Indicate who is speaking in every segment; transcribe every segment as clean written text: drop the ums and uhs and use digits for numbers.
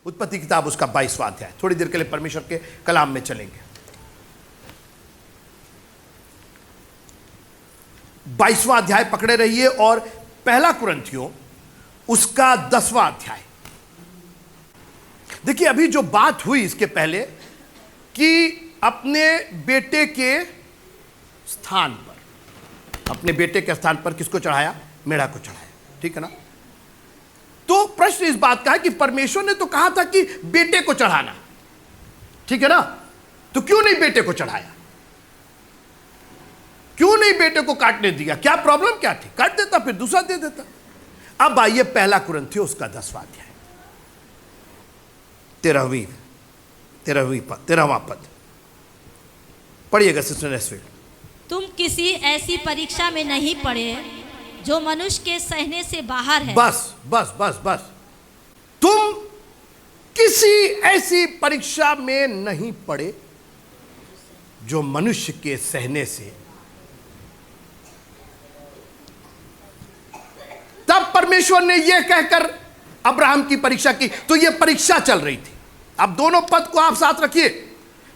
Speaker 1: उत्पत्ति किताब उसका 22वां अध्याय। थोड़ी देर के लिए परमेश्वर के कलाम में चलेंगे। 22वां अध्याय पकड़े रहिए और पहला कुरिन्थियों उसका 10वां अध्याय। देखिए, अभी जो बात हुई इसके पहले कि अपने बेटे के स्थान पर, अपने बेटे के स्थान पर किसको चढ़ाया? मेढ़ा को चढ़ाया, ठीक है ना। तो प्रश्न इस बात का है कि परमेश्वर ने तो कहा था कि बेटे को चढ़ाना, ठीक है ना, तो क्यों नहीं बेटे को चढ़ाया? क्यों नहीं बेटे को काटने दिया? क्या प्रॉब्लम क्या थी? काट देता, फिर दूसरा दे देता। अब आइए पहला कुरिन्थियों उसका 10वां अध्याय, 13वां पद पढ़िएगा सिस्टर नेस्फील्ड।
Speaker 2: तुम किसी ऐसी परीक्षा में नहीं पड़े जो मनुष्य के सहने से बाहर है।
Speaker 1: बस बस बस बस, तुम किसी ऐसी परीक्षा में नहीं पड़े जो मनुष्य के सहने से। तब परमेश्वर ने यह कहकर अब्राहम की परीक्षा की, तो यह परीक्षा चल रही थी। अब दोनों पद को आप साथ रखिए।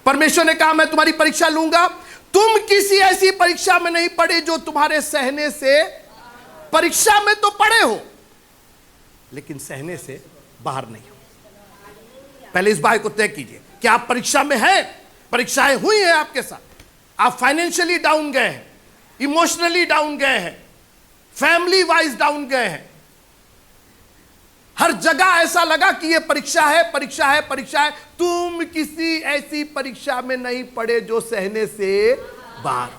Speaker 1: परमेश्वर ने कहा, मैं तुम्हारी परीक्षा लूंगा। तुम किसी ऐसी परीक्षा में नहीं पड़े जो तुम्हारे सहने से, परीक्षा में तो पड़े हो लेकिन सहने से बाहर नहीं हो। पहले इस बात को तय कीजिए कि आप परीक्षा में हैं। परीक्षाएं हुई हैं आपके साथ, आप फाइनेंशियली डाउन गए हैं, इमोशनली डाउन गए हैं, फैमिली वाइज डाउन गए हैं। हर जगह ऐसा लगा कि यह परीक्षा है, परीक्षा है, परीक्षा है। तुम किसी ऐसी परीक्षा में नहीं पड़े जो सहने से बाहर।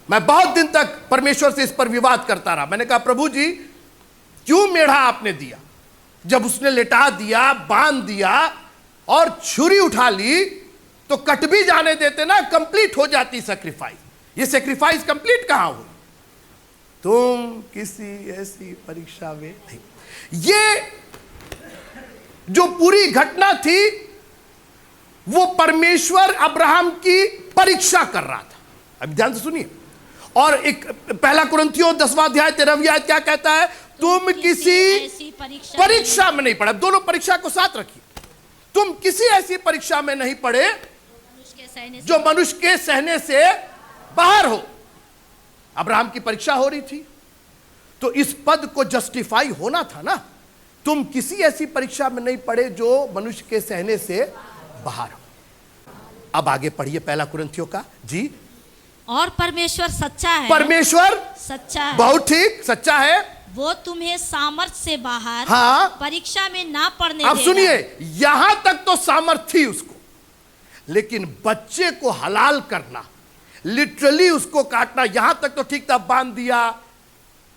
Speaker 1: मैं बहुत दिन तक परमेश्वर से इस पर विवाद करता रहा। मैंने कहा, प्रभु जी क्यों मेढ़ा आपने दिया? जब उसने लिटा दिया, बांध दिया और छुरी उठा ली तो कट भी जाने देते ना, कंप्लीट हो जाती सैक्रिफाइस। ये सैक्रिफाइस कंप्लीट कहां हुई? तुम किसी ऐसी परीक्षा में नहीं। ये जो पूरी घटना थी वो परमेश्वर अब्राहम की परीक्षा कर रहा था। अब ध्यान से सुनिए। और एक पहला कुरिन्थियों 10वां अध्याय 13वीं आयत क्या कहता है? तुम किसी परीक्षा में नहीं पड़े। दोनों परीक्षा को साथ रखिए। तुम किसी ऐसी परीक्षा में नहीं पड़े जो मनुष्य के सहने से बाहर हो। अब्राहम की परीक्षा हो रही थी तो इस पद को जस्टिफाई होना था ना। तुम किसी ऐसी परीक्षा में नहीं पड़े जो मनुष्य के सहने से बाहर हो। अब आगे पढ़िए पहला कुरिन्थियों का जी।
Speaker 2: और परमेश्वर सच्चा है।
Speaker 1: परमेश्वर
Speaker 2: सच्चा है,
Speaker 1: बहुत ठीक, सच्चा है।
Speaker 2: वो तुम्हें सामर्थ्य से बाहर,
Speaker 1: हाँ,
Speaker 2: परीक्षा में ना पड़ने
Speaker 1: अब
Speaker 2: देगा।
Speaker 1: सुनिए, यहां तक तो सामर्थ्य थी उसको, लेकिन बच्चे को हलाल करना, लिटरली उसको काटना, यहां तक तो ठीक था। बांध दिया,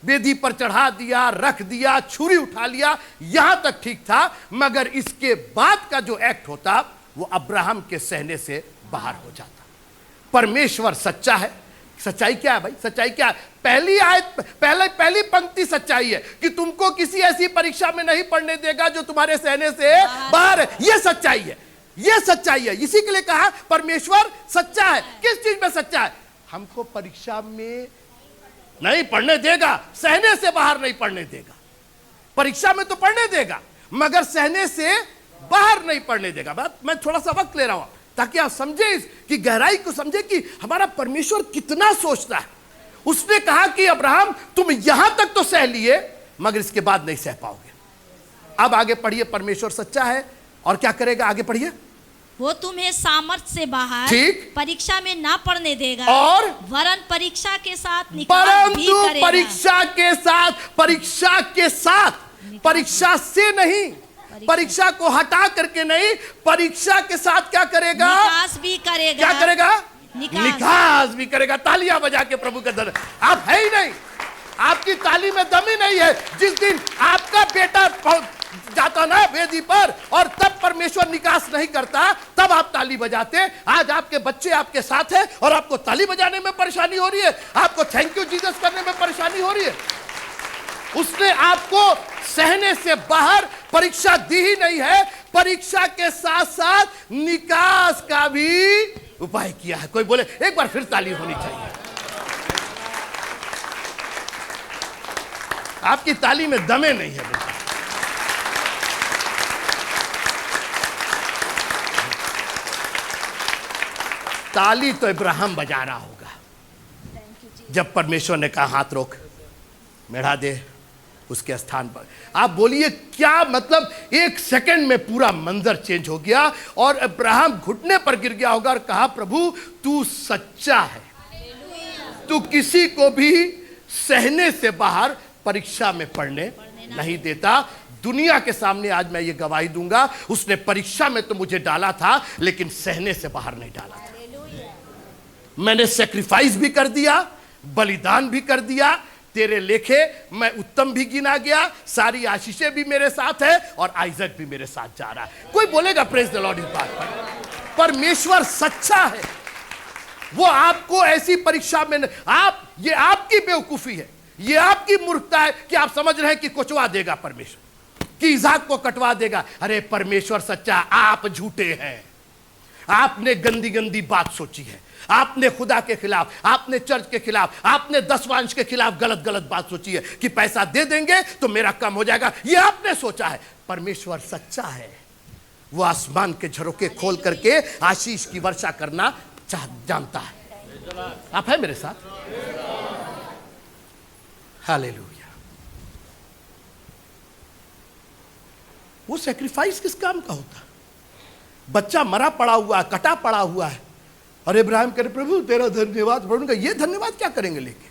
Speaker 1: वेदी पर चढ़ा दिया, रख दिया, छुरी उठा लिया, यहां तक ठीक था। मगर इसके बाद का जो एक्ट होता वो अब्राहम के सहने से बाहर हो जाता। परमेश्वर सच्चा है। सच्चाई क्या है भाई? सच्चाई क्या है? पहली आयत, पहली पंक्ति सच्चाई है कि तुमको किसी ऐसी परीक्षा में नहीं पड़ने देगा जो तुम्हारे सहने से बाहर है। यह सच्चाई है, यह सच्चाई है। इसी के लिए कहा परमेश्वर सच्चा है। किस चीज में सच्चा है? हमको परीक्षा में नहीं पढ़ने देगा, सहने से बाहर नहीं पढ़ने देगा। परीक्षा में तो पढ़ने देगा मगर सहने से बाहर नहीं पढ़ने देगा। बात मैं थोड़ा सा वक्त ले रहा हूं ताकि आप समझे, इसकी गहराई को समझे कि हमारा परमेश्वर कितना सोचता है। उसने कहा कि अब्राहम तुम यहां तक तो सह लिए मगर इसके बाद नहीं सह पाओगे। अब आगे पढ़िए। परमेश्वर सच्चा है और क्या करेगा? आगे पढ़िए।
Speaker 2: वो तुम्हें सामर्थ्य से बाहर,
Speaker 1: ठीक,
Speaker 2: परीक्षा में ना पड़ने देगा
Speaker 1: और
Speaker 2: वरन परीक्षा के साथ निकाल भी
Speaker 1: परंतु
Speaker 2: करेगा।
Speaker 1: परीक्षा के साथ, परीक्षा के साथ, परीक्षा से नहीं, परीक्षा को हटा करके नहीं, परीक्षा के साथ क्या करेगा?
Speaker 2: निकास भी करेगा।
Speaker 1: क्या करेगा?
Speaker 2: निकास
Speaker 1: भी करेगा। तालियां बजा के प्रभु का दर। आप है ही नहीं, आपकी ताली में दम ही नहीं है। जिस दिन आपका बेटा जाता ना वेदी पर और तब परमेश्वर निकास नहीं करता, तब आप ताली बजाते। आज आपके बच्चे आपके साथ हैं और आपको ताली बजाने में परेशानी हो रही है, आपको थैंक यू जीसस करने में परेशानी हो रही है। उसने आपको सहने से बाहर परीक्षा दी ही नहीं है, परीक्षा के साथ साथ निकास का भी उपाय किया है। कोई बोले एक बार फिर ताली होनी चाहिए। आपकी ताली में दमे नहीं है। ताली तो इब्राहिम बजा रहा होगा जब परमेश्वर ने कहा हाथ रोक, मेढ़ा दे उसके स्थान पर। आप बोलिए क्या मतलब, एक सेकंड में पूरा मंजर चेंज हो गया और इब्राहिम घुटने पर गिर गया होगा और कहा प्रभु तू सच्चा है, तू किसी को भी सहने से बाहर परीक्षा में पढ़ने नहीं देता। दुनिया के सामने आज मैं ये गवाही दूंगा, उसने परीक्षा में तो मुझे डाला था लेकिन सहने से बाहर नहीं डाला था। मैंने सेक्रीफाइस भी कर दिया, बलिदान भी कर दिया, तेरे लेखे मैं उत्तम भी गिना गया, सारी आशीषें भी मेरे साथ है और आइजक भी मेरे साथ जा रहा है। कोई बोलेगा प्रेज द लॉर्ड इस बात पर? परमेश्वर सच्चा है, वो आपको ऐसी परीक्षा में ये आपकी बेवकूफी है, ये आपकी मूर्खता है कि आप समझ रहे हैं कि कुचवा देगा परमेश्वर, कि इसहाक को कटवा देगा। अरे परमेश्वर सच्चा, आप झूठे हैं। आपने गंदी गंदी बात सोची है, आपने खुदा के खिलाफ, आपने चर्च के खिलाफ, आपने दसवांश के खिलाफ गलत गलत बात सोची है कि पैसा दे देंगे तो मेरा कम हो जाएगा, ये आपने सोचा है। परमेश्वर सच्चा है, वो आसमान के झरोके खोल करके आशीष की वर्षा करना जानता है। आप है मेरे साथ? हालेलुया। वो सैक्रिफाइस किस काम का होता? बच्चा मरा पड़ा हुआ है, कटा पड़ा हुआ है, और इब्राहिम करे प्रभु तेरा धन्यवाद। प्रभु का ये धन्यवाद क्या करेंगे लेके?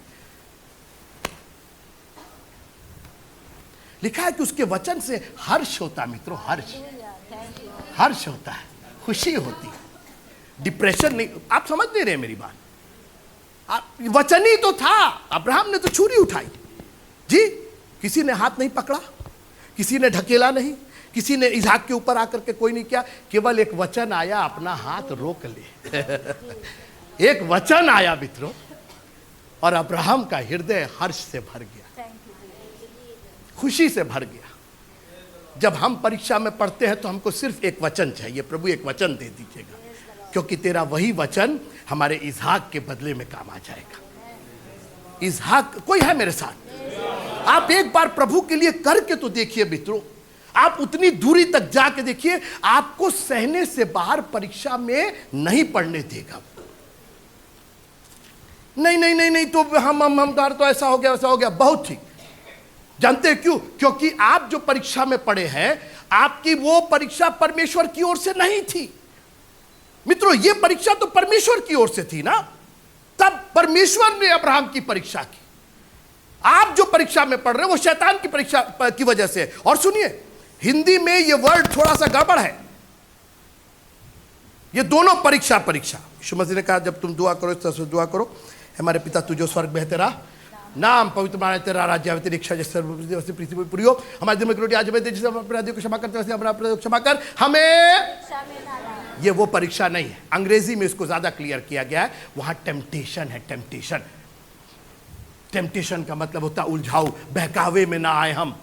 Speaker 1: लिखा है कि उसके वचन से हर्ष होता है मित्रों, हर्ष होता है, खुशी होती है, डिप्रेशन नहीं। आप समझ नहीं रहे मेरी बात? वचन ही तो था। अब्राहम ने तो छुरी उठाई जी, किसी ने हाथ नहीं पकड़ा, किसी ने ढकेला नहीं, किसी ने इसहाक के ऊपर आकर के कोई नहीं किया, केवल एक वचन आया, अपना हाथ रोक ले। एक वचन आया मित्रों, और अब्राहम का हृदय हर्ष से भर गया, खुशी से भर गया। जब हम परीक्षा में पढ़ते हैं तो हमको सिर्फ एक वचन चाहिए, प्रभु एक वचन दे दीजिएगा, क्योंकि तेरा वही वचन हमारे इसहाक के बदले में काम आ जाएगा। इसहाक, कोई है मेरे साथ? आप एक बार प्रभु के लिए करके तो देखिए मित्रों, आप उतनी दूरी तक जाके देखिए, आपको सहने से बाहर परीक्षा में नहीं पढ़ने देगा। नहीं नहीं नहीं नहीं, तो हम तो ऐसा हो गया वैसा हो गया। बहुत ठीक। जानते हैं क्यों? क्योंकि आप जो परीक्षा में पढ़े हैं, आपकी वो परीक्षा परमेश्वर की ओर से नहीं थी मित्रों। ये परीक्षा तो परमेश्वर की ओर से थी ना, तब परमेश्वर ने अब्राहम की परीक्षा की। आप जो परीक्षा में पढ़ रहे हैं वो शैतान की परीक्षा की वजह से। और सुनिए, हिंदी में ये वर्ड थोड़ा सा गड़बड़ है। ये दोनों परीक्षा यीशु मसीह ने कहा जब तुम दुआ करो इस तरह से दुआ करो, हमारे पिता तू जो स्वर्ग में है तेरा नाम पवित्र माने, तेरा राज्य आवे, तेरी इच्छा जैसे पृथ्वी पर पूरी हो। हमारे दिन में रोटी आज हमें दे, जैसे हम अपराधियों को क्षमा करते वैसे हमारा अपराध क्षमा कर हमें। ये वो परीक्षा नहीं है। अंग्रेजी में इसको ज्यादा क्लियर किया गया है, वहां टेम्पटेशन है। टेम्पटेशन का मतलब होता है उलझाऊ, बहकावे में ना आए हम।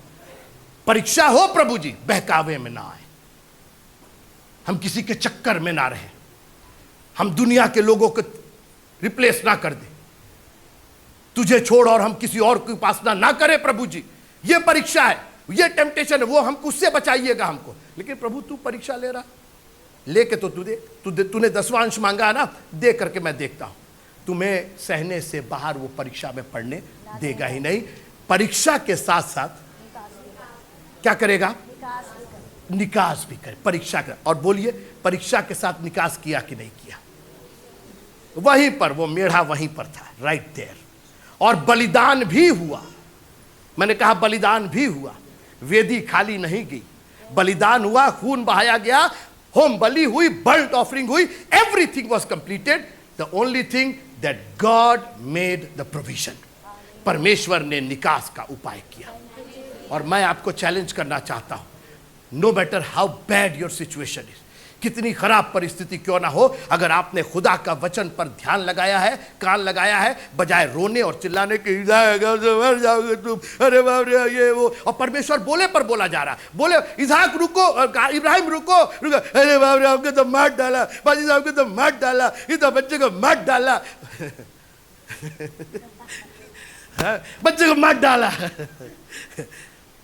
Speaker 1: परीक्षा हो प्रभु जी, बहकावे में ना आए, हम किसी के चक्कर में ना रहे, हम दुनिया के लोगों को रिप्लेस ना कर दे, तुझे छोड़ और हम किसी और की उपासना ना करें। प्रभु जी ये परीक्षा है, ये टेम्पटेशन है, वो हमको उससे बचाइएगा हमको। लेकिन प्रभु तू परीक्षा ले रहा, लेके तो तूने 10वां मांगा ना, दे करके मैं देखता हूं तुम्हें सहने से बाहर वो परीक्षा में पढ़ने देगा ही नहीं। परीक्षा के साथ साथ क्या करेगा? निकास भी करे। परीक्षा का, और बोलिए परीक्षा के साथ निकास किया कि नहीं किया? वहीं पर वो मेढ़ा वहीं पर था, राइट देयर। और बलिदान भी हुआ। मैंने कहा बलिदान भी हुआ, वेदी खाली नहीं गई, बलिदान हुआ, खून बहाया गया, होम बलि हुई, बर्न्ट ऑफरिंग हुई, everything was completed. The only thing that God made the provision. परमेश्वर ने निकास का उपाय किया। और मैं आपको चैलेंज करना चाहता हूं, no matter how bad your situation is, कितनी खराब परिस्थिति क्यों ना हो, अगर आपने खुदा का वचन पर ध्यान लगाया है, कान लगाया है, बजाय रोने और चिल्लाने के मर जाओगे तुम, अरे बाप रे ये वो, और परमेश्वर बोले पर बोला जा रहा, बोले इसहाक रुको, इब्राहिम रुको, अरे बाप रे हमको तो मार डाला, बाजी साहब को तो मार डाला, ये तो बच्चे को मार डाला, बच्चे को मार डाला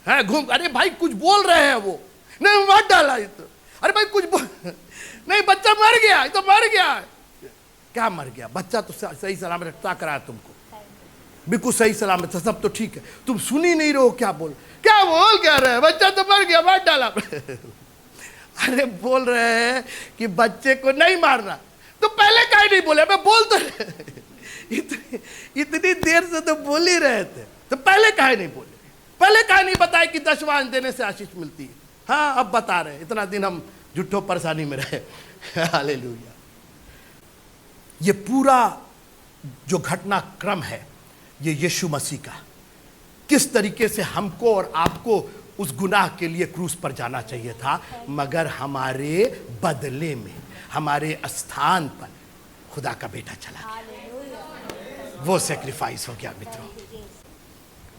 Speaker 1: है घूम। अरे भाई कुछ बोल रहे हैं वो, नहीं मार डाला ये तो, अरे भाई कुछ नहीं, बच्चा मर गया, ये तो मर गया। क्या मर गया? बच्चा तो सही सलामत रखता कराया तुमको, बिल्कुल सही सलामत था, सब तो ठीक है, तुम सुन ही नहीं रहे हो। क्या बोल क्या रहे? बच्चा तो मर गया, मार डाला। अरे बोल रहे हैं कि बच्चे को नहीं मारना, तो पहले काहे नहीं बोले? मैं बोल तो इतनी देर से तो बोल ही रहे थे, तो पहले काहे नहीं बोले? पहले काहे नहीं बताया कि दशवांश देने से आशीष मिलती है? हाँ अब बता रहे हैं, इतना दिन हम झूठो परेशानी में रहे। हालेलुया। ये पूरा जो घटनाक्रम है ये यीशु मसीह का, किस तरीके से हमको और आपको उस गुनाह के लिए क्रूस पर जाना चाहिए था, मगर हमारे बदले में, हमारे स्थान पर खुदा का बेटा चला गया। वो सेक्रीफाइस हो गया मित्रों।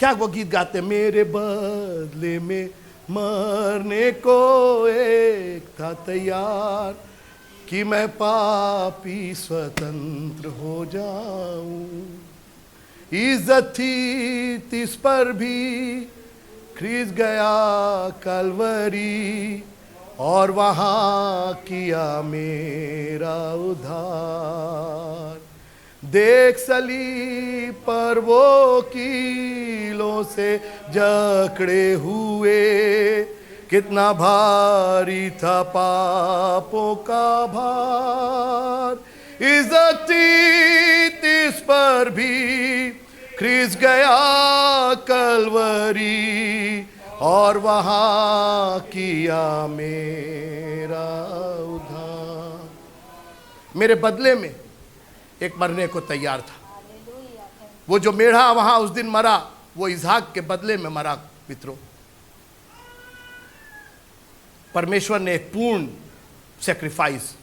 Speaker 1: क्या वो गीत गाते, मेरे बदले में मरने को एक था तैयार, कि मैं पापी स्वतंत्र हो जाऊं। इज्जत थी तिस पर भी खरीद गया कलवरी, और वहां किया मेरा उद्धार। देख सलीब पर वो कीलों से जकड़े हुए, कितना भारी था पापों का भार। इज्जत तिस पर भी खरीद गया कलवरी, और वहां किया मेरा उद्धार। मेरे बदले में एक मरने को तैयार था। वो जो मेढ़ा वहां उस दिन मरा, वो इसहाक के बदले में मरा मित्रों। परमेश्वर ने एक पूर्ण सैक्रिफाइस,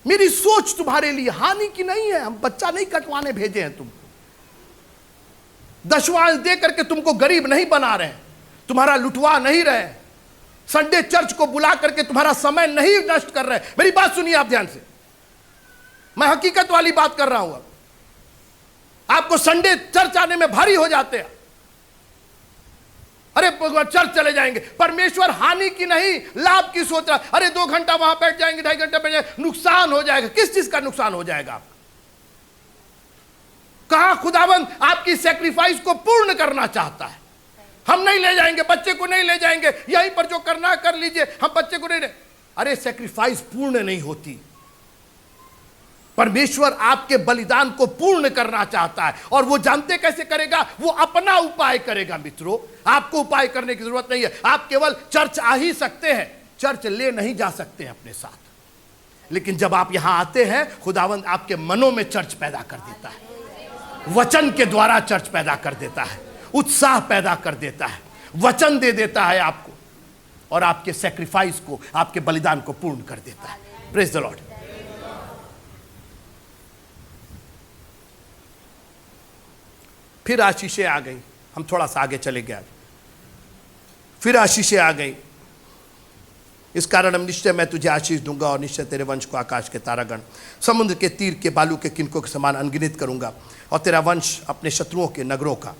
Speaker 1: मेरी सोच तुम्हारे लिए हानि की नहीं है। हम बच्चा नहीं कटवाने भेजे हैं तुमको, दशवांश दे करके तुमको गरीब नहीं बना रहे हैं, तुम्हारा लुटवा नहीं रहे, संडे चर्च को बुला करके तुम्हारा समय नहीं नष्ट कर रहे। मेरी बात सुनिए आप ध्यान से, मैं हकीकत वाली बात कर रहा हूं। आपको संडे चर्च आने में भारी हो जाते हैं, अरे चर्च चले जाएंगे। परमेश्वर हानि की नहीं लाभ की सोच रहा। अरे 2 घंटा वहां बैठ जाएंगे, 2.5 घंटा बैठ जाएंगे, नुकसान हो जाएगा। किस चीज का नुकसान हो जाएगा आपका? कहां खुदावंद आपकी सैक्रिफाइस को पूर्ण करना चाहता है। हम नहीं ले जाएंगे, बच्चे को नहीं ले जाएंगे, यहीं पर जो करना है कर लीजिए, हम बच्चे को नहीं ले। अरे सैक्रिफाइस पूर्ण नहीं होती। परमेश्वर आपके बलिदान को पूर्ण करना चाहता है, और वो जानते कैसे करेगा? वो अपना उपाय करेगा मित्रों। आपको उपाय करने की जरूरत नहीं है। आप केवल चर्च आ ही सकते हैं, चर्च ले नहीं जा सकते हैं अपने साथ। लेकिन जब आप यहां आते हैं, खुदावंद आपके मनों में चर्च पैदा कर देता है, वचन के द्वारा चर्च पैदा कर देता है, उत्साह पैदा कर देता है, वचन दे देता है आपको, और आपके सैक्रिफाइस को, आपके बलिदान को पूर्ण कर देता है। Praise the Lord. फिर आशीषें आ गई। हम थोड़ा सा आगे चले गए। फिर आशीषें आ गई। इस कारण हम निश्चय मैं तुझे आशीष दूंगा, और निश्चय तेरे वंश को आकाश के तारागण, समुद्र के तीर के बालू के किनकों के समान अनगिनत करूंगा, और तेरा वंश अपने शत्रुओं के नगरों का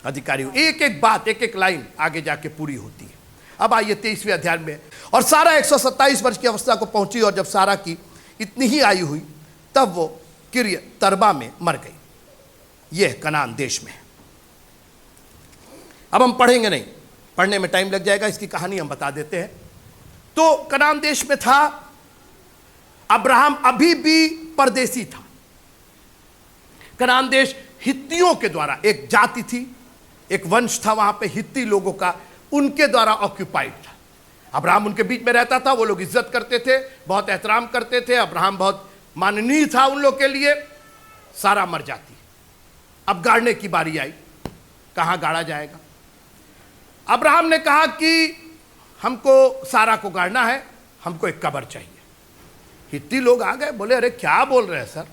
Speaker 1: अधिकारी हो। एक एक बात, एक एक लाइन आगे जाके पूरी होती है। अब आइए 23वें अध्याय में। और सारा 127 वर्ष की अवस्था को पहुंची, और जब सारा की इतनी ही आयु हुई, तब वो किर्यत तर्बा में मर गई। यह कनान देश में। अब हम पढ़ेंगे नहीं, पढ़ने में टाइम लग जाएगा, इसकी कहानी हम बता देते हैं। तो कनान देश में था, अब्राहम अभी भी परदेसी था। कनान देश हित्तियों के द्वारा, एक जाति थी, एक वंश था वहां पे हित्ती लोगों का, उनके द्वारा ऑक्यूपाइड था। अब्राहम उनके बीच में रहता था, वो लोग इज्जत करते थे, बहुत एहतराम करते थे। अब्राहम बहुत माननीय था उन लोग के लिए। सारा मर जाती। अब गाड़ने की बारी आई। कहां गाड़ा जाएगा? अब्राहम ने कहा कि हमको सारा को गाड़ना है, हमको एक कब्र चाहिए। हित्ती लोग आ गए, बोले अरे क्या बोल रहे हैं सर,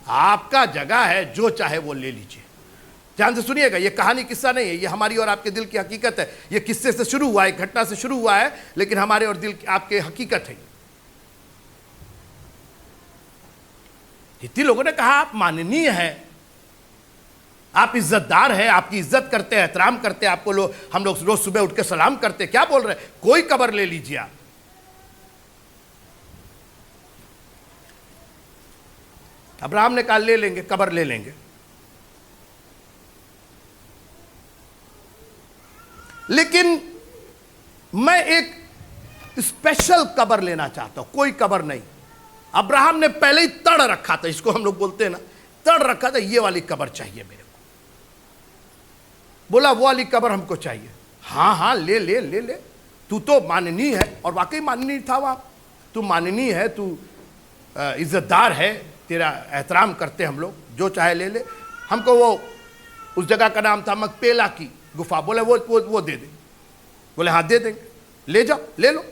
Speaker 1: आपका जगह है, जो चाहे वो ले लीजिए। ध्यान से सुनिएगा, ये कहानी किस्सा नहीं है, ये हमारी और आपके दिल की हकीकत है। ये किस्से से शुरू हुआ है, एक घटना से शुरू हुआ है, लेकिन हमारे और दिल की आपके हकीकत है। हित्ती लोगों ने कहा आप माननीय है, आप इज्जतदार हैं, आपकी इज्जत करते हैं, एहतराम करते हैं, आपको हम लोग रोज सुबह उठ के सलाम करते हैं, क्या बोल रहे हैं? कोई कब्र ले लीजिए आप। अब्राहम ने कहा ले लेंगे, कब्र ले लेंगे। लेकिन मैं एक स्पेशल कब्र लेना चाहता हूं, कोई कब्र नहीं। अब्राहम ने पहले ही तड़ रखा था, इसको हम लोग बोलते हैं ना, तड़ रखा था, ये वाली कब्र चाहिए मेरे को। बोला वो वाली कब्र हमको चाहिए। हाँ हाँ ले ले ले ले, तू तो माननीय है। और वाकई माननीय था वहां, तू माननीय है, तू इज्जतदार है, तेरा एहतराम करते हम लोग, जो चाहे ले ले। हमको वो उस जगह का नाम था मकपेला की गुफा। बोले वो दे दे। बोले हाँ दे देंगे, ले जाओ ले लो।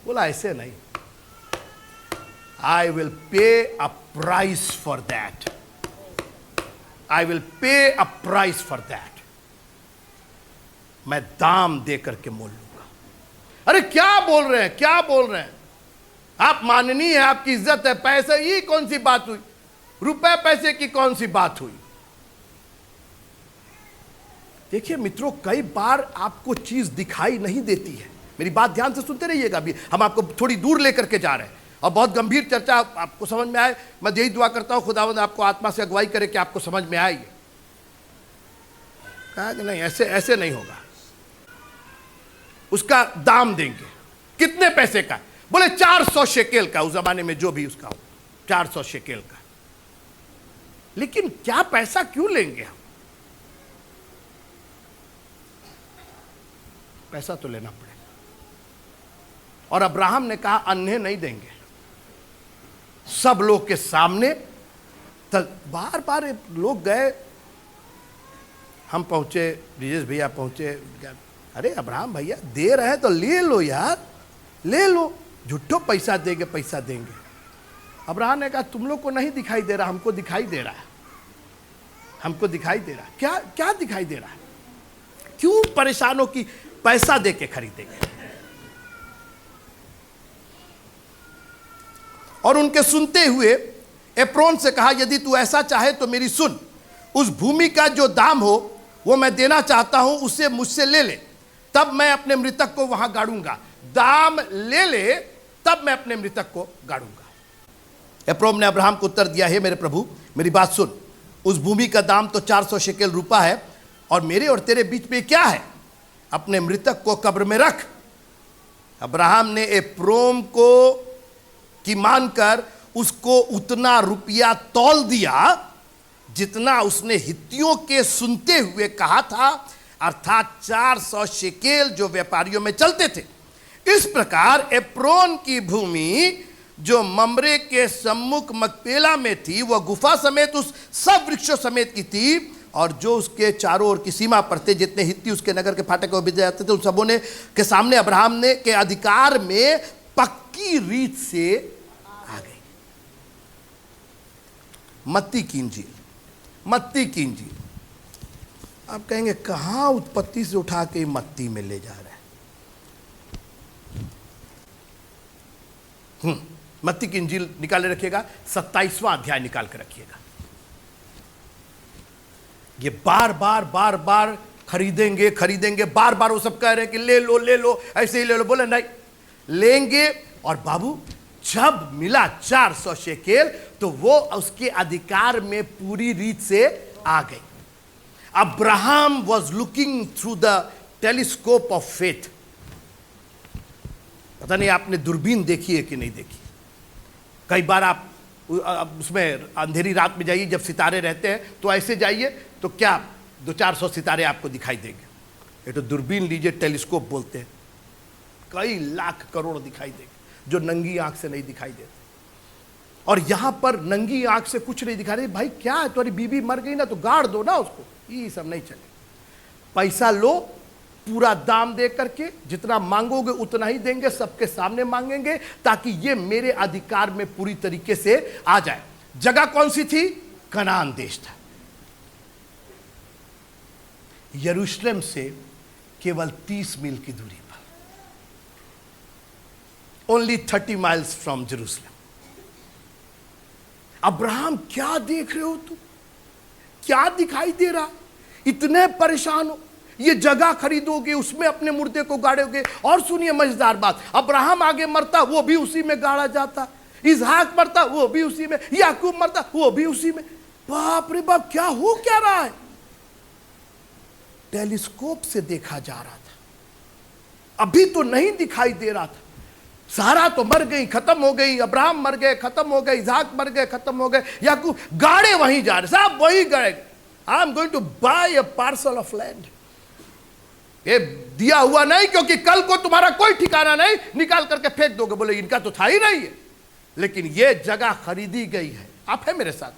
Speaker 1: बोला ऐसे नहीं, I will pay a price for that, I will pay a price for that. मैं दाम दे करके मोल लूंगा। अरे क्या बोल रहे हैं, क्या बोल रहे हैं? आप माननीय है, आपकी इज्जत है, पैसे, ये कौन सी बात हुई? रुपए पैसे की कौन सी बात हुई? देखिए मित्रों, कई बार आपको चीज दिखाई नहीं देती है। मेरी बात ध्यान से सुनते रहिएगा। अभी हम आपको थोड़ी दूर लेकर के जा रहे हैं और बहुत गंभीर चर्चा आपको समझ में आए। मैं यही दुआ करता हूं खुदावंद आपको आत्मा से अगुवाई करे कि आपको समझ में आए। कहा कि नहीं, ऐसे ऐसे नहीं होगा। उसका दाम देंगे। कितने पैसे का? बोले 400 शेकेल का, उस जमाने में जो भी उसका हो, 400 शेकेल का। लेकिन क्या पैसा क्यों लेंगे हम? पैसा तो लेना पड़ेगा। और अब्राहम ने कहा अन्य नहीं देंगे। सब लोग के सामने बार बार लोग गए, हम पहुंचे, ब्रिजेश भैया पहुंचे। अरे अब्राहम भैया दे रहे हैं तो ले लो यार, ले लो, झूठो पैसा देंगे पैसा देंगे। अब्राहम ने कहा तुम लोग को नहीं दिखाई दे रहा, हमको दिखाई दे रहा है, हमको दिखाई दे रहा है। क्या क्या दिखाई दे रहा है? क्यों परेशानों की पैसा दे के खरीदेंगे? और उनके सुनते हुए एप्रोन से कहा यदि तू ऐसा चाहे तो मेरी सुन, उस भूमि का जो दाम हो वो मैं देना चाहता हूं, उसे मुझसे ले ले, तब मैं अपने मृतक को वहां गाड़ूंगा। दाम ले ले, तब मैं अपने मृतक को गाड़ूंगा। एप्रोन ने अब्राहम को उत्तर दिया, हे मेरे प्रभु मेरी बात सुन, उस भूमि का दाम तो 400 शेकेल रुपया है, और मेरे और तेरे बीच में क्या है? अपने मृतक को कब्र में रख। अब्राहम ने एप्रोन को की मानकर उसको उतना रुपया तौल दिया जितना उसने हित्तियों के सुनते हुए कहा था, अर्थात 400 शेकेल जो व्यापारियों में चलते थे। इस प्रकार एप्रोन की भूमि जो ममरे के सम्मुख मकपेला में थी, वह गुफा समेत उस सब वृक्षों समेत की थी, और जो उसके चारों ओर की सीमा पर थे, जितने हित्ती उसके नगर के फाटक में बिछे जाते थे, उन सबों ने के सामने अब्राहम ने के अधिकार में पक्की रीत से आ गई। मत्ती की इंजील, मत्ती की इंजील। आप कहेंगे कहां उत्पत्ति से उठा के मत्ती में ले जा रहे हैं? मत्ती की इंजील निकाले रखिएगा, 27वां अध्याय निकाल कर रखिएगा। ये बार बार बार बार खरीदेंगे खरीदेंगे, बार बार वो सब कह रहे हैं कि ले लो ले लो, ऐसे ही ले लो। बोले नहीं, लेंगे। और बाबू जब मिला 400 शेकेल तो वो उसके अधिकार में पूरी रीत से आ गई। Abraham was looking through the telescope of faith. पता नहीं आपने दूरबीन देखी है कि नहीं देखी। कई बार आप उसमें अंधेरी रात में जाइए, जब सितारे रहते हैं तो ऐसे जाइए तो क्या 200-400 सितारे आपको दिखाई देंगे। ये तो दूरबीन लीजिए, टेलीस्कोप बोलते हैं, कई लाख करोड़ दिखाई देंगे जो नंगी आंख से नहीं दिखाई देते। और यहां पर नंगी आंख से कुछ नहीं दिखा रही। भाई क्या है, तुम्हारी बीबी मर गई ना तो गाड़ दो ना उसको, ये सब नहीं चले। पैसा लो, पूरा दाम दे करके, जितना मांगोगे उतना ही देंगे, सबके सामने मांगेंगे, ताकि ये मेरे अधिकार में पूरी तरीके से आ जाए। जगह कौन सी थी? कनान देश था। यरूशलेम से केवल 30 मील की दूरी पर, only 30 miles from Jerusalem. Abraham क्या देख रहे हो तुम? क्या दिखाई दे रहा? इतने परेशान हो, ये जगह खरीदोगे, उसमें अपने मुर्दे को गाड़ोगे। और सुनिए मजेदार बात, अब्राहम आगे मरता, वो भी उसी में गाड़ा जाता। इसहाक मरता, वो भी उसी में। याकूब मरता, वो भी उसी में। बाप रे बाप, क्या हो क्या रहा है? टेलीस्कोप से देखा जा रहा था, अभी तो नहीं दिखाई दे रहा था। सारा तो मर गई, खत्म हो गई, अब्राहम मर गए, खत्म हो गए, इसहाक मर गए, खत्म हो गए, याकूब, गाड़े वहीं जा रहे, सब वही गए। I am going to buy a parcel of land. ये दिया हुआ नहीं, क्योंकि कल को तुम्हारा कोई ठिकाना नहीं, निकाल करके फेंक दोगे, बोले इनका तो था ही नहीं है। लेकिन ये जगह खरीदी गई है। आप है मेरे साथ?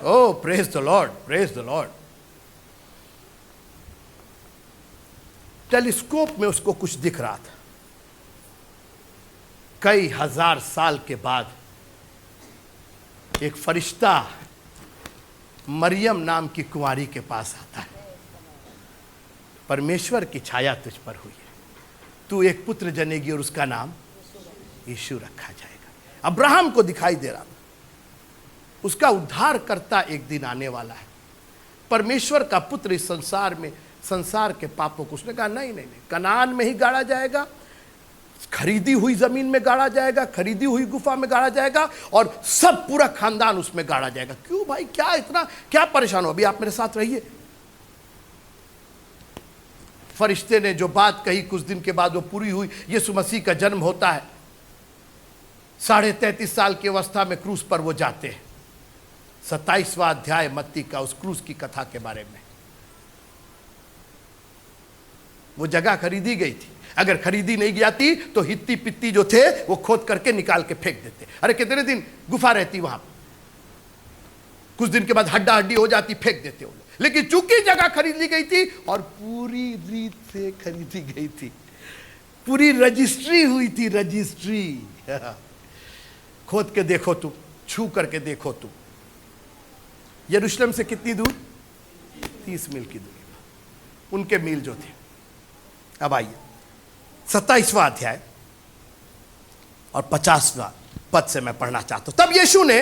Speaker 1: Oh praise the lord, praise the lord. Telescope में उसको कुछ दिख रहा था। कई हजार साल के बाद एक फरिश्ता मरियम नाम की कुंवारी के पास आता है। परमेश्वर की छाया तुझ पर हुई है, तू एक पुत्र जनेगी और उसका नाम यीशु रखा जाएगा। अब्राहम को दिखाई दे रहा था, उसका उद्धार करता एक दिन आने वाला है। परमेश्वर का पुत्र इस संसार में, संसार के पापों को, उसने कहा नहीं नहीं नहीं, कनान में ही गाड़ा जाएगा, खरीदी हुई जमीन में गाड़ा जाएगा, खरीदी हुई गुफा में गाड़ा जाएगा, और सब पूरा खानदान उसमें गाड़ा जाएगा। क्यों भाई, क्या इतना क्या परेशान हो? अभी आप मेरे साथ रहिए। फरिश्ते ने जो बात कही, कुछ दिन के बाद वो पूरी हुई। यीशु मसीह का जन्म होता है, 33.5 साल की अवस्था में क्रूस पर वो जाते हैं। 27वां अध्याय मत्ती का, उस क्रूस की कथा के बारे में। वो जगह खरीदी गई थी, अगर खरीदी नहीं जाती तो हित्ती पित्ती जो थे वो खोद करके निकाल के फेंक देते। अरे कितने दिन गुफा रहती वहां, कुछ दिन के बाद हड्डा हड्डी हो जाती, फेंक देते वो। लेकिन चूंकि जगह खरीदी गई थी और पूरी रीत से खरीदी गई थी, पूरी रजिस्ट्री हुई थी, रजिस्ट्री। खोद के देखो तुम, छू करके देखो तुम। यरूशलेम से कितनी दूर? 30 मील की दूरी पर उनके मील जो थे। अब आइए 27वां अध्याय और 50वां पद से मैं पढ़ना चाहता हूं। तब यीशु ने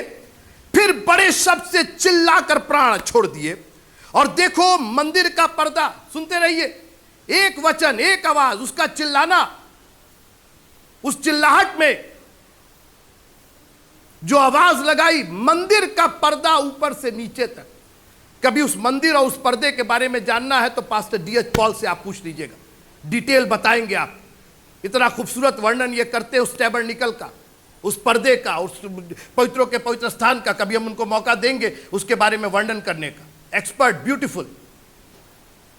Speaker 1: फिर बड़े शब्द से चिल्लाकर प्राण छोड़ दिए, और देखो मंदिर का पर्दा, सुनते रहिए, एक वचन, एक आवाज, उसका चिल्लाना, उस चिल्लाहट में जो आवाज लगाई, मंदिर का पर्दा ऊपर से नीचे तक। कभी उस मंदिर और उस पर्दे के बारे में जानना है तो पास्टर D.H. पॉल से आप पूछ लीजिएगा, डिटेल बताएंगे आप। इतना खूबसूरत वर्णन ये करते हैं उस टैबरनिकल का, उस पर्दे का, उस पवित्रों के पवित्र स्थान का। कभी हम उनको मौका देंगे उसके बारे में वर्णन करने का। Expert, beautiful.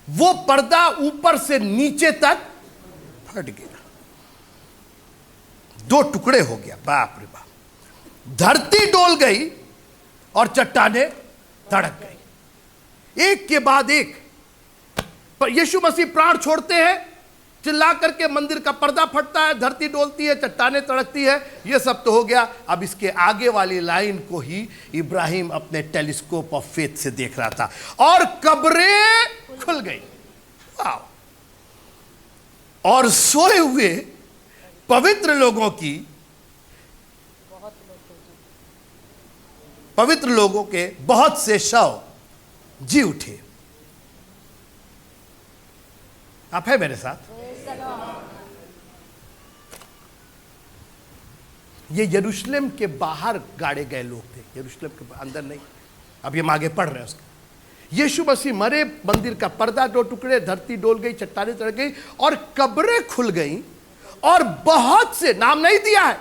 Speaker 1: वो पर्दा ऊपर से नीचे तक फट गया, 2 टुकड़े हो गया। बाप रे बाप, धरती डोल गई और चट्टानें धड़क गई, एक के बाद एक। पर यीशु मसीह प्राण छोड़ते हैं, चिल्ला करके मंदिर का पर्दा फटता है, धरती डोलती है, चट्टानें तड़कती है। ये सब तो हो गया। अब इसके आगे वाली लाइन को ही इब्राहिम अपने टेलीस्कोप ऑफ फेथ से देख रहा था, और कब्रें खुल गई। वाह! और सोए हुए पवित्र लोगों की, पवित्र लोगों के बहुत से शव जी उठे। आप है मेरे साथ? ये यरूशलेम के बाहर गाड़े गए लोग थे, यरूशलेम के अंदर नहीं। अभी हम आगे पढ़ रहे हैं उसका। यीशु मसीह मरे, मंदिर का पर्दा 2 टुकड़े, धरती डोल गई, चट्टानें तड़क गई, और कब्रें खुल गई। और बहुत से, नाम नहीं दिया है,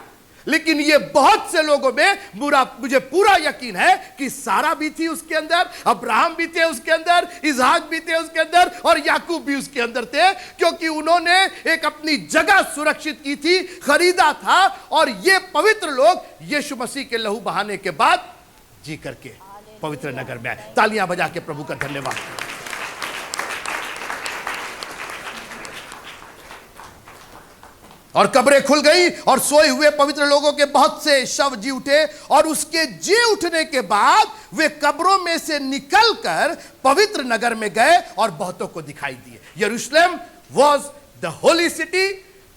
Speaker 1: लेकिन ये बहुत से लोगों में मुझे पूरा यकीन है कि सारा भी थी उसके अंदर, अब्राहम भी थे उसके अंदर, इसहाक भी थे उसके अंदर, और याकूब भी उसके अंदर थे, क्योंकि उन्होंने एक अपनी जगह सुरक्षित की थी, खरीदा था। और ये पवित्र लोग यीशु मसीह के लहू बहाने के बाद जी करके पवित्र नगर में आए। तालियां बजा के प्रभु का धन्यवाद। और कब्रें खुल गई और सोए हुए पवित्र लोगों के बहुत से शव जी उठे, और उसके जी उठने के बाद वे कब्रों में से निकलकर पवित्र नगर में गए और बहुतों को दिखाई दिए। यरूशलेम was the holy city,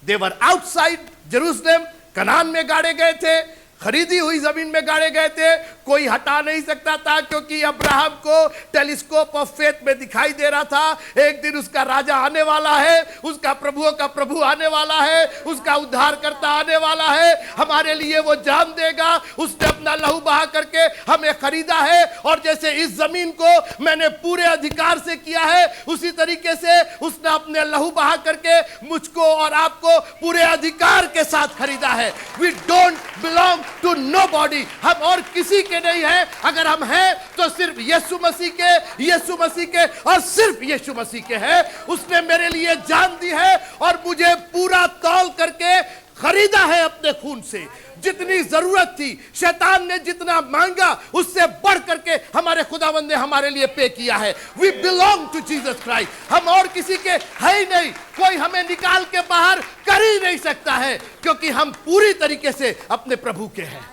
Speaker 1: they were outside Jerusalem, Kanan में गाड़े गए थे, खरीदी हुई जमीन में गाड़े गए थे, कोई हटा नहीं सकता था, क्योंकि अब्राहम को टेलीस्कोप ऑफ फेथ में दिखाई दे रहा था एक दिन उसका राजा आने वाला है, उसका प्रभुओं का प्रभु आने वाला है, उसका उद्धारकर्ता आने वाला है, हमारे लिए वो जान देगा। उसने अपना लहू बहा करके हमें खरीदा है, और जैसे इस जमीन को मैंने पूरे अधिकार से किया है, उसी तरीके से उसने अपने लहू बहा करके मुझको और आपको पूरे अधिकार के साथ खरीदा है। We don't belong to nobody, हम और किसी के नहीं है। अगर हम हैं तो सिर्फ यीशु मसीह के, यीशु मसीह के और सिर्फ यीशु मसीह के हैं। उसने मेरे लिए जान दी है और मुझे पूरा तौल करके खरीदा है अपने खून से। जितनी जरूरत थी, शैतान ने जितना मांगा, उससे बढ़ करके हमारे खुदावंद ने हमारे लिए पे किया है। We belong to Jesus Christ, हम और किसी के है ही नहीं। कोई हमें निकाल के बाहर कर ही नहीं सकता है, क्योंकि हम पूरी तरीके से अपने प्रभु के हैं।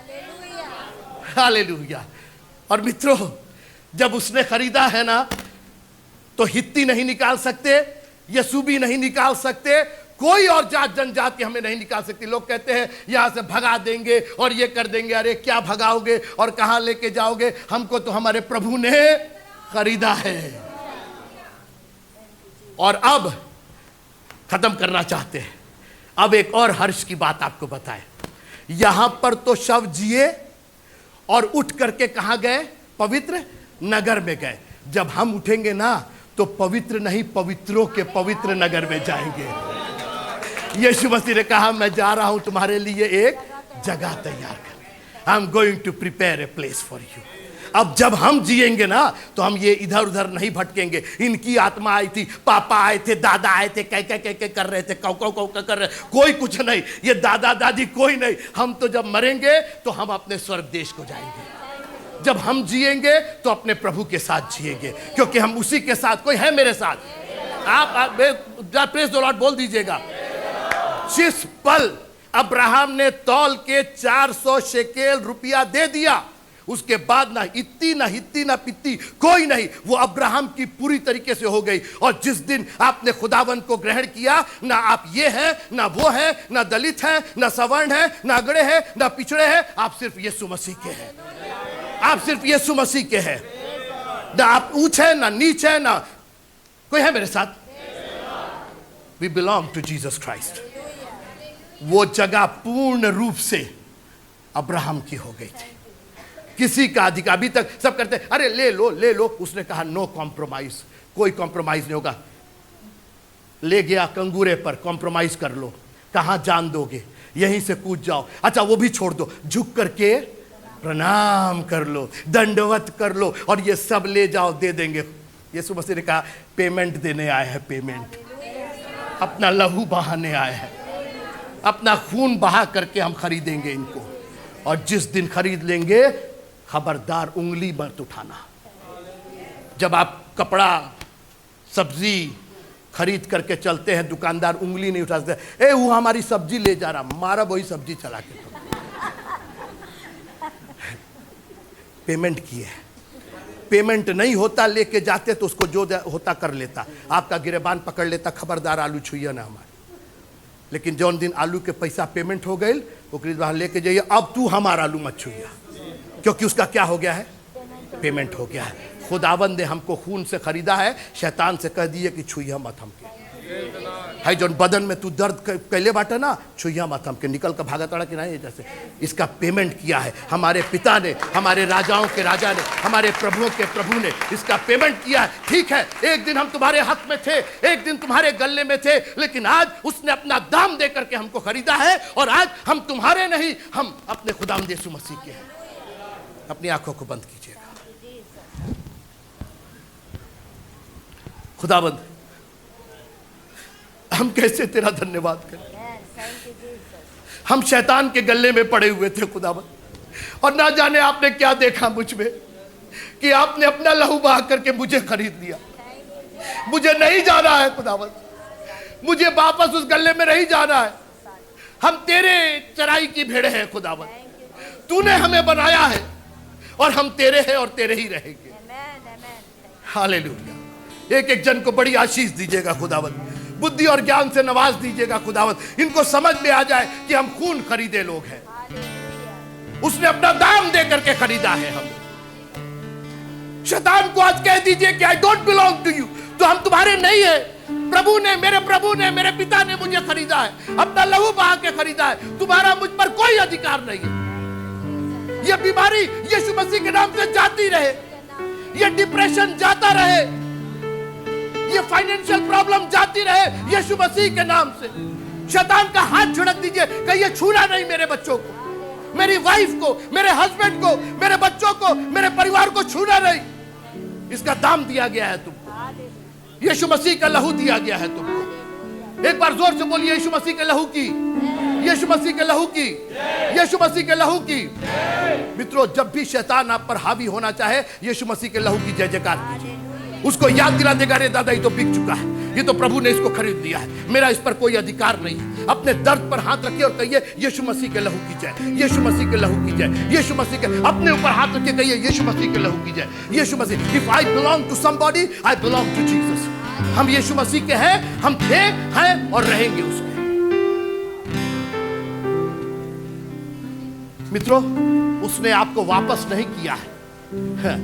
Speaker 1: हालेलुया। और मित्रों, जब उसने खरीदा है ना, तो हित्ती नहीं निकाल सकते, यसूबी नहीं निकाल सकते, कोई और जात जनजाति हमें नहीं निकाल सकती। लोग कहते हैं यहां से भगा देंगे और ये कर देंगे। अरे क्या भगाओगे और कहां लेके जाओगे? हमको तो हमारे प्रभु ने खरीदा है। और अब खत्म करना चाहते हैं। अब एक और हर्ष की बात आपको बताएं। यहां पर तो शव जिए और उठ करके कहां गए? पवित्र नगर में गए। जब हम उठेंगे ना, तो पवित्र नहीं, पवित्रों के पवित्र नगर में जाएंगे। यीशु मसीह ने कहा, मैं जा रहा हूं तुम्हारे लिए एक जगह तैयार करने। I am going to prepare a place for you. अब जब हम जिएंगे ना, तो हम ये इधर उधर नहीं भटकेंगे। इनकी आत्मा आई थी, पापा आए थे, दादा आए थे, कह कर रहे थे, कौ कर रहे, कोई कुछ नहीं। ये दादा दादी कोई नहीं। हम तो जब मरेंगे तो हम अपने स्वर्ग देश को जाएंगे। जब हम जिएंगे तो अपने प्रभु के साथ जिएंगे, क्योंकि हम उसी के साथ। कोई है मेरे साथ? आप प्रेज़ द लॉर्ड बोल दीजिएगा। जिस पल अब्राहम ने तौल के 400 शेकेल रुपया दे दिया, उसके बाद ना इत्ती ना हित्ती ना पित्ती कोई नहीं, वो अब्राहम की पूरी तरीके से हो गई। और जिस दिन आपने खुदावन को ग्रहण किया, ना आप ये हैं, ना वो हैं, ना दलित हैं, ना सवर्ण हैं, ना अगड़े हैं, ना पिछड़े हैं, आप सिर्फ यीशु मसीह के हैं। आप सिर्फ यीशु मसीह के हैं। ना आप ऊंच हैं, ना नीच हैं, ना कोई है मेरे साथ? We belong to Jesus Christ. वो जगह पूर्ण रूप से अब्राहम की हो गई थी। किसी का अधिकार, अभी तक सब करते अरे ले लो ले लो, उसने कहा नो कॉम्प्रोमाइज, कोई कॉम्प्रोमाइज नहीं होगा। ले गया कंगूरे पर, कॉम्प्रोमाइज कर लो, कहां जान दोगे? यहीं से कूद जाओ। अच्छा वो भी छोड़ दो, झुक करके प्रणाम कर लो, दंडवत कर लो, और ये सब ले जाओ, दे देंगे। यीशु मसीह ने कहा पेमेंट देने आए हैं, पेमेंट। अपना लहू बहाने आए हैं, अपना खून बहा करके हम खरीदेंगे इनको। और जिस दिन खरीद लेंगे, खबरदार उंगली मत उठाना। जब आप कपड़ा सब्जी खरीद करके चलते हैं, दुकानदार उंगली नहीं उठाते। ए वो हमारी सब्जी ले जा रहा, मारा वही सब्जी चला के। तो पेमेंट किए, पेमेंट नहीं होता लेके जाते तो उसको जो होता कर लेता, आपका गिरेबान पकड़ लेता, खबरदार आलू छुइया ना हमारे। लेकिन जौन दिन आलू के पैसा पेमेंट हो गए, ओकरी बाहर लेके जाइए, अब तू हमारा आलू मत छुइया, क्योंकि उसका क्या हो गया है? पेमेंट हो गया है। खुदावंद ने हमको खून से खरीदा है। शैतान से कह दिए कि छुइया मत हमके, है जौन बदन में तू दर्द कैले बाटा ना, छुइया मत हमके, निकल कर भागा तड़ा कि नहीं। जैसे इसका पेमेंट किया है हमारे पिता ने, हमारे राजाओं के राजा ने, हमारे प्रभुओं के प्रभु ने इसका पेमेंट किया है। ठीक है, एक दिन हम तुम्हारे हक में थे, एक दिन तुम्हारे गले में थे, लेकिन आज उसने अपना दाम दे करके हमको खरीदा है। और आज हम तुम्हारे नहीं, हम अपने खुदावंद यीशु मसीह के हैं। अपनी आंखों को बंद कीजिएगा। खुदावंद, हम कैसे तेरा धन्यवाद करें। हम शैतान के गले में पड़े हुए थे खुदावंद, और ना जाने आपने क्या देखा मुझ में कि आपने अपना लहू बहा करके मुझे खरीद लिया। मुझे नहीं जाना है खुदावंद, मुझे वापस उस गले में नहीं जाना है। हम तेरे चराई की भेड़े हैं खुदावंद, तूने हमें बनाया है और हम तेरे हैं और तेरे ही रहेंगे। हालेलुया। एक एक जन को बड़ी आशीष दीजिएगा खुदावंद, बुद्धि और ज्ञान से नवाज दीजिएगा खुदावंद। इनको समझ में आ जाए कि हम खून खरीदे लोग हैं। उसने अपना दाम दे करके खरीदा है हमें। शैतान को आज कह दीजिए कि I don't belong to you, तो हम तुम्हारे नहीं है। प्रभु ने, मेरे पिता ने मुझे खरीदा है, अपना लहू बहा के खरीदा है। तुम्हारा मुझ पर कोई अधिकार नहीं है। यह बीमारी यीशु मसीह के नाम से जाती रहे, यह डिप्रेशन जाता रहे, यह फाइनेंशियल प्रॉब्लम जाती रहे यीशु मसीह के नाम से। शैतान का हाथ झुड़क दीजिए कि यह छूना नहीं मेरे बच्चों को, मेरी वाइफ को, मेरे हस्बैंड को, मेरे बच्चों को, मेरे परिवार को छूना नहीं। इसका दाम दिया गया है तुमको, यीशु मसीह का लहू दिया गया है तुमको। एक बार जोर से बोलिए, यीशु मसीह के लहू की, यीशु मसीह के लहू की, यीशु मसीह के लहू की। मित्रों, जब भी शैतान आप पर हावी होना चाहे, यीशु मसीह के लहू की जय जयकार कीजिए। उसको याद दिला देगा, रे दादा ये तो बिक चुका है, ये तो प्रभु ने इसको खरीद लिया है, मेरा इस पर कोई अधिकार नहीं है। अपने दर्द पर हाथ रखिए और कहिए, यीशु मसीह के लहू की जय, यीशु मसीह के लहू की जय, यीशु मसीह के। अपने ऊपर हाथ रखिए, कहिए यीशु मसीह के लहू की जय, Yeshu Masih. If I belong to somebody, I belong to Jesus. हम यीशु मसीह के हैं, हम थे, हैं और रहेंगे उसके। मित्रों, उसने आपको वापस नहीं किया है।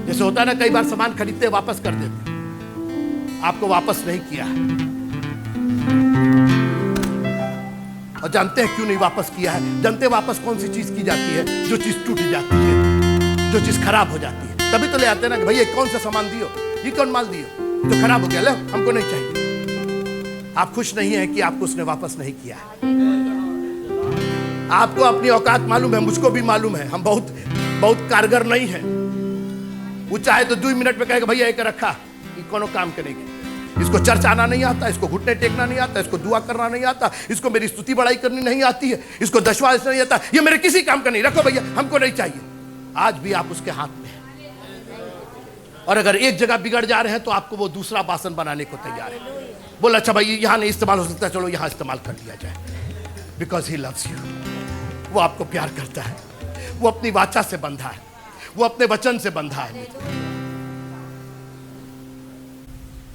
Speaker 1: जैसे होता है ना, कई बार सामान खरीदते वापस कर देते, आपको वापस नहीं किया है। और जानते हैं क्यों नहीं वापस किया है? जानते हैं वापस कौन सी चीज की जाती है? जो चीज टूट जाती है, जो चीज खराब हो जाती है, तभी तो ले आते हैं ना कि भैया कौन सा सामान दियो, ये कौन माल दियो, तो खराब हो गया, लो हमको नहीं चाहिए। आप खुश नहीं है कि आपको उसने वापस नहीं किया है। आपको अपनी औकात मालूम है, मुझको भी मालूम है, हम बहुत कारगर नहीं है। वो चाहे तो 2 मिनट में कहेगा भैया एक रखा, ये कोनो काम करेगी। इसको चर्च आना नहीं आता, इसको घुटने टेकना नहीं आता, इसको दुआ करना नहीं आता, इसको मेरी स्तुति बढ़ाई करनी नहीं आती है, इसको दशवां नहीं आता, ये मेरे किसी काम का नहीं, रखो भैया हमको नहीं चाहिए। आज भी आप उसके हाथ में हैं। और अगर एक जगह बिगड़ जा रहे हैं तो आपको वो दूसरा बासन बनाने को तैयार है। बोला अच्छा भाई यहां नहीं इस्तेमाल हो सकता, चलो यहां इस्तेमाल कर लिया जाए, बिकॉज ही लव्स यू। वो आपको प्यार करता है, वो अपनी वाचा से बंधा है, वो अपने वचन से बंधा है।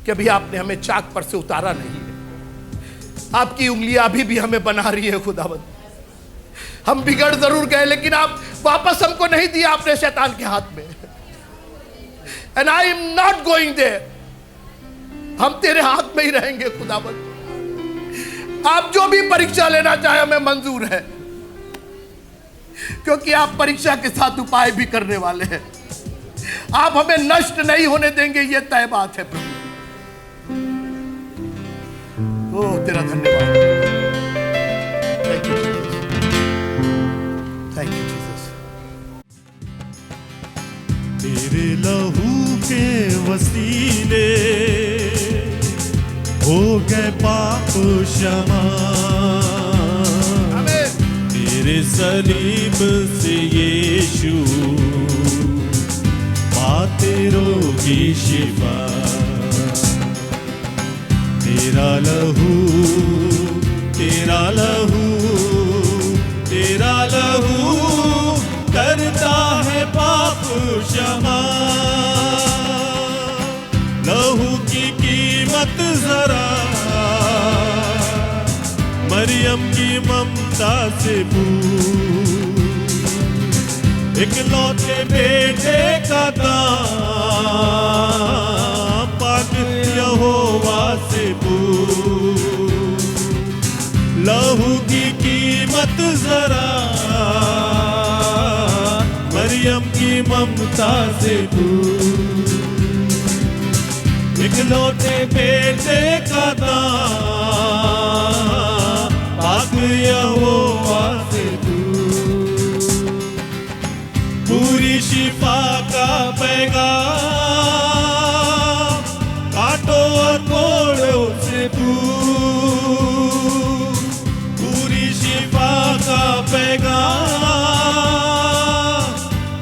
Speaker 1: कभी आपने हमें चाक पर से उतारा नहीं है, आपकी उंगलियां अभी भी हमें बना रही है खुदावंद। हम बिगड़ जरूर गए, लेकिन आप वापस हमको नहीं दिया आपने शैतान के हाथ में। And I am not going there, हम तेरे हाथ में ही रहेंगे खुदावंद। आप जो भी परीक्षा लेना चाहे हमें मंजूर है, क्योंकि आप परीक्षा के साथ उपाय भी करने वाले हैं। आप हमें नष्ट नहीं होने देंगे, यह तय बात है प्रभु। ओह तेरा धन्यवाद, thank you Jesus, thank you Jesus.
Speaker 3: तेरे लहू के वसीले हो गए पाप क्षमा, तेरे सलीब से यीशु पाते रोगी शिफा। तेरा लहू, तेरा लहू, तेरा लहू करता है पाप क्षमा। लहू की कीमत जरा मरियम की ममता से पूछ, इकलौते बेटे का दाम पाक यहोवा से पूछ। लहू की कीमत जरा मरियम की ममता से पूछ, इकलौते बेटे का दाम पाक यहोवा से पूछ। पूरी शिफा का पैगाम काटो और कोड़ो से पूछ। पूरी शिफा का पैगाम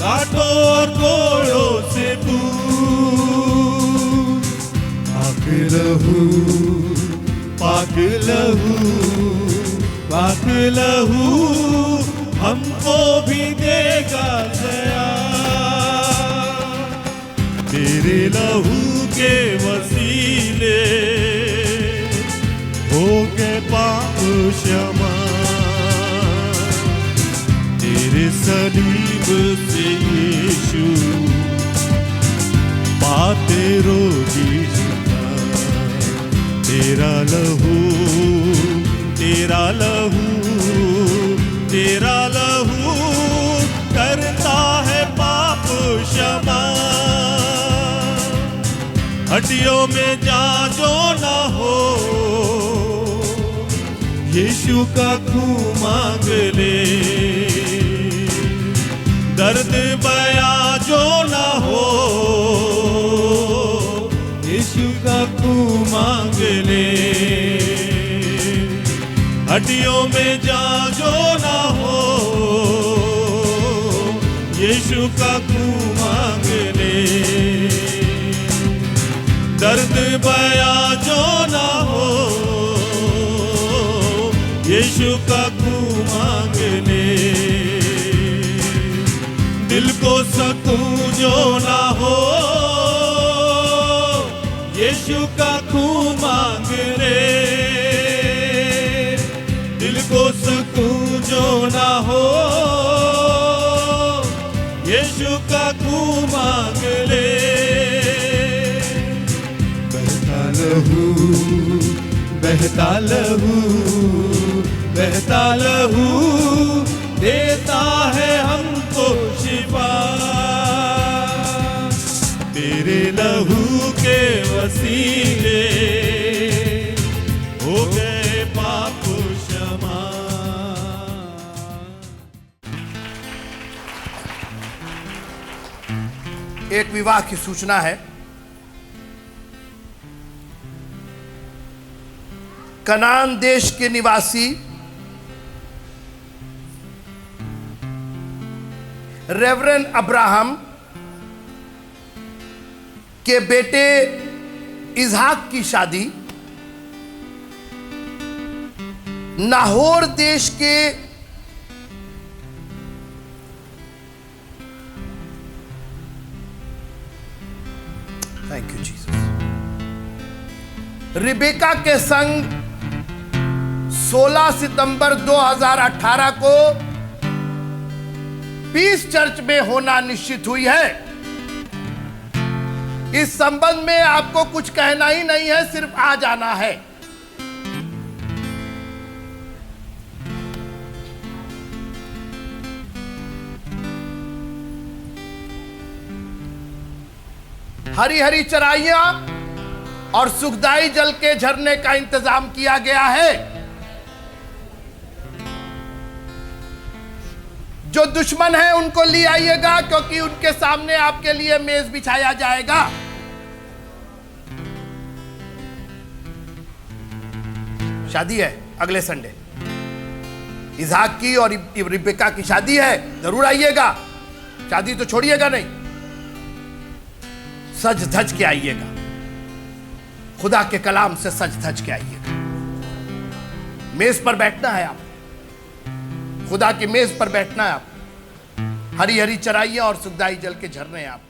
Speaker 3: काटो और कोड़ो से पूछ। पाक लहू, पाक लहू, पाक लहू हमको भी देगा दया। तेरे लहू के वसीले हो गए पाप क्षमा। तेरा लहू, तेरा लहू, तेरा लहू करता है पाप क्षमा। हड्डियों में जान जो ना हो, यीशु का खून मांग ले। दर्द बया जो ना हो, यीशु का खून मांग ले। हड्डियों में जान जो ना हो, यीशु का खून मांग ले। दर्द बया जो ना हो, यीशु का खून मांग ले। दिल को सकून जो ना हो, यीशु का खून मांग ले। दिल को सकून जो ना हो, यीशु का खून मांग ले। बहता लहू, बहता लहू, बहता लहू देता है हमको शिफा। तेरे लहू के वसीले हो गए पाप क्षमा।
Speaker 1: एक विवाह की सूचना है। कनान देश के निवासी रेवरेंड अब्राहम के बेटे इसहाक की शादी नाहोर देश के थैंक यू जीसस रिबेका के संग 16 सितंबर 2018 को पीस चर्च में होना निश्चित हुई है। इस संबंध में आपको कुछ कहना ही नहीं है, सिर्फ आ जाना है। हरी हरी चराइयां और सुखदाई जल के झरने का इंतजाम किया गया है। जो दुश्मन है उनको ले आइएगा, क्योंकि उनके सामने आपके लिए मेज बिछाया जाएगा। शादी है अगले संडे, इसहाक की और रिबेका की शादी है, जरूर आइएगा। शादी तो छोड़िएगा नहीं, सज धज के आइएगा, खुदा के कलाम से सज धज के आइएगा। मेज पर बैठना है आप, खुदा की मेज पर बैठना है आप। हरी हरी चराइयां और सुखदाई जल के झरने हैं आप।